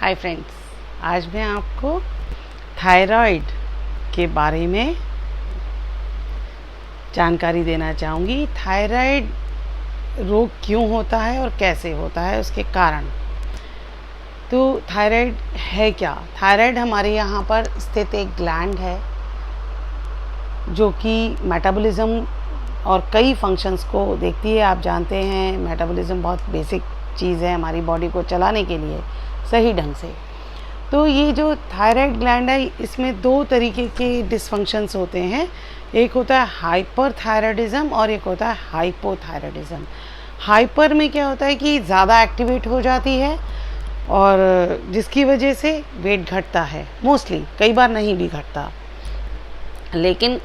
Hi friends, आज मैं आपको थायराइड के बारे में जानकारी देना चाहूँगी। थायराइड रोग क्यों होता है और कैसे होता है, उसके कारण। तो थायराइड है क्या? थायराइड हमारे यहाँ पर स्थित एक ग्लैंड है जो कि मेटाबॉलिज्म और कई फंक्शंस को देखती है। आप जानते हैं मेटाबॉलिज्म बहुत बेसिक चीज़ है हमारी बॉडी को चलाने के लिए सही ढंग से। तो ये जो थायराइड ग्लैंड है, इसमें दो तरीके के डिसफंक्शंस होते हैं। एक होता है हाइपरथायराइडिज्म और एक होता है हाइपोथायराइडिज्म। हाइपर में क्या होता है कि ज़्यादा एक्टिवेट हो जाती है और जिसकी वजह से वेट घटता है। मोस्टली, कई बार नहीं भी घटता, लेकिन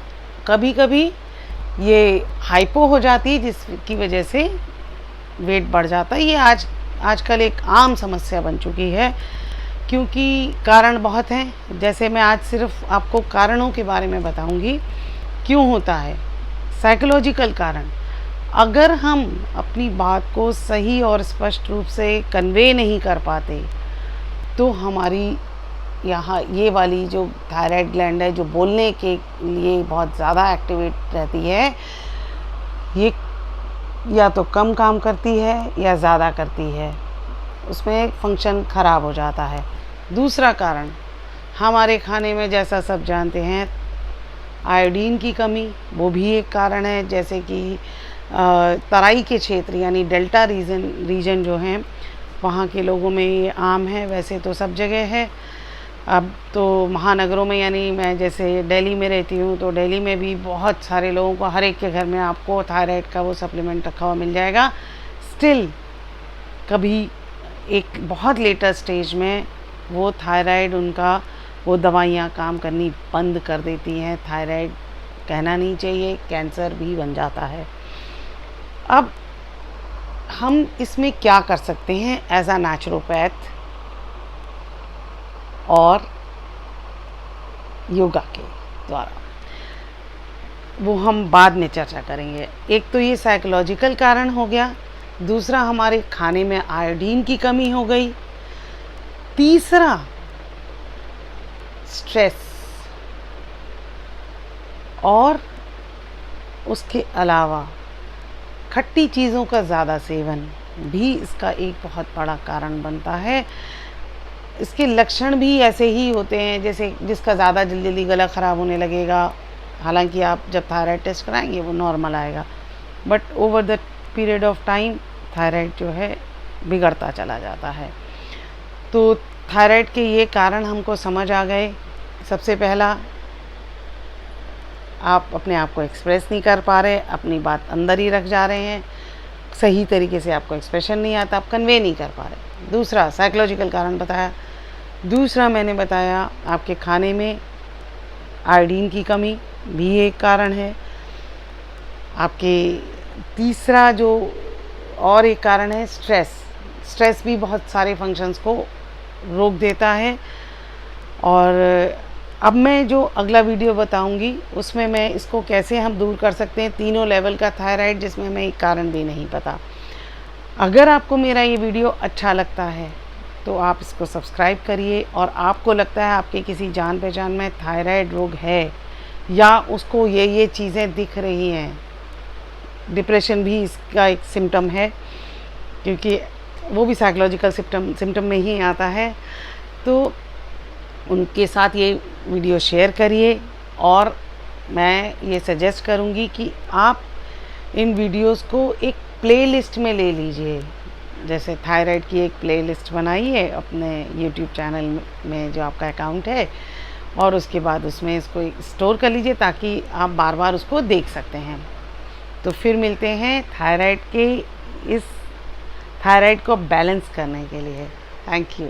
कभी कभी ये हाइपो हो जाती है जिसकी वजह से वेट बढ़ जाता है। ये आजकल एक आम समस्या बन चुकी है, क्योंकि कारण बहुत हैं। जैसे मैं आज सिर्फ आपको कारणों के बारे में बताऊंगी क्यों होता है। साइकोलॉजिकल कारण, अगर हम अपनी बात को सही और स्पष्ट रूप से कन्वे नहीं कर पाते तो हमारी यहाँ ये वाली जो थायराइड ग्लैंड है, जो बोलने के लिए बहुत ज़्यादा एक्टिवेट रहती है, ये या तो कम काम करती है या ज़्यादा करती है, उसमें फंक्शन ख़राब हो जाता है। दूसरा कारण, हमारे खाने में, जैसा सब जानते हैं, आयोडीन की कमी, वो भी एक कारण है। जैसे कि तराई के क्षेत्र यानी डेल्टा रीजन जो हैं, वहाँ के लोगों में ये आम है। वैसे तो सब जगह है। अब तो महानगरों में, यानी मैं जैसे दिल्ली में रहती हूँ, तो दिल्ली में भी बहुत सारे लोगों को, हर एक के घर में आपको थायराइड का वो सप्लीमेंट रखा हुआ मिल जाएगा। स्टिल कभी एक बहुत लेटर स्टेज में वो थायराइड, उनका वो दवाइयाँ काम करनी बंद कर देती हैं। थायराइड, कहना नहीं चाहिए, कैंसर भी बन जाता है। अब हम इसमें क्या कर सकते हैं एज अ नेचुरोपैथ और योगा के द्वारा, वो हम बाद में चर्चा करेंगे। एक तो ये साइकोलॉजिकल कारण हो गया, दूसरा हमारे खाने में आयोडीन की कमी हो गई, तीसरा स्ट्रेस, और उसके अलावा खट्टी चीज़ों का ज़्यादा सेवन भी इसका एक बहुत बड़ा कारण बनता है। इसके लक्षण भी ऐसे ही होते हैं, जैसे जिसका ज़्यादा जल्दी गला ख़राब होने लगेगा। हालांकि आप जब थायराइड टेस्ट कराएंगे वो नॉर्मल आएगा, but over the period of time thyroid जो है बिगड़ता चला जाता है। तो थायराइड के ये कारण हमको समझ आ गए। सबसे पहला, आप अपने आप को एक्सप्रेस नहीं कर पा रहे, अपनी बात अंदर ही रख जा रहे हैं, सही तरीके से आपको एक्सप्रेशन नहीं आता, आप कन्वे नहीं कर पा रहे। दूसरा, साइकोलॉजिकल कारण बताया। दूसरा मैंने बताया, आपके खाने में आयोडीन की कमी भी एक कारण है। आपके तीसरा जो और एक कारण है स्ट्रेस। स्ट्रेस भी बहुत सारे फंक्शंस को रोक देता है। और अब मैं जो अगला वीडियो बताऊंगी उसमें मैं इसको कैसे हम दूर कर सकते हैं, तीनों लेवल का थायराइड, जिसमें हमें एक कारण भी नहीं पता। अगर आपको मेरा ये वीडियो अच्छा लगता है तो आप इसको सब्सक्राइब करिए, और आपको लगता है आपके किसी जान पहचान में थायराइड रोग है या उसको ये चीज़ें दिख रही हैं, डिप्रेशन भी इसका एक सिम्टम है, क्योंकि वो भी साइकोलॉजिकल सिम्टम में ही आता है, तो उनके साथ ये वीडियो शेयर करिए। और मैं ये सजेस्ट करूँगी कि आप इन वीडियोस को एक प्लेलिस्ट में ले लीजिए। जैसे थायराइड की एक प्लेलिस्ट बनाइए अपने यूट्यूब चैनल में, जो आपका अकाउंट है, और उसके बाद उसमें इसको स्टोर कर लीजिए ताकि आप बार बार उसको देख सकते हैं। तो फिर मिलते हैं थायराइड को बैलेंस करने के लिए। Thank you.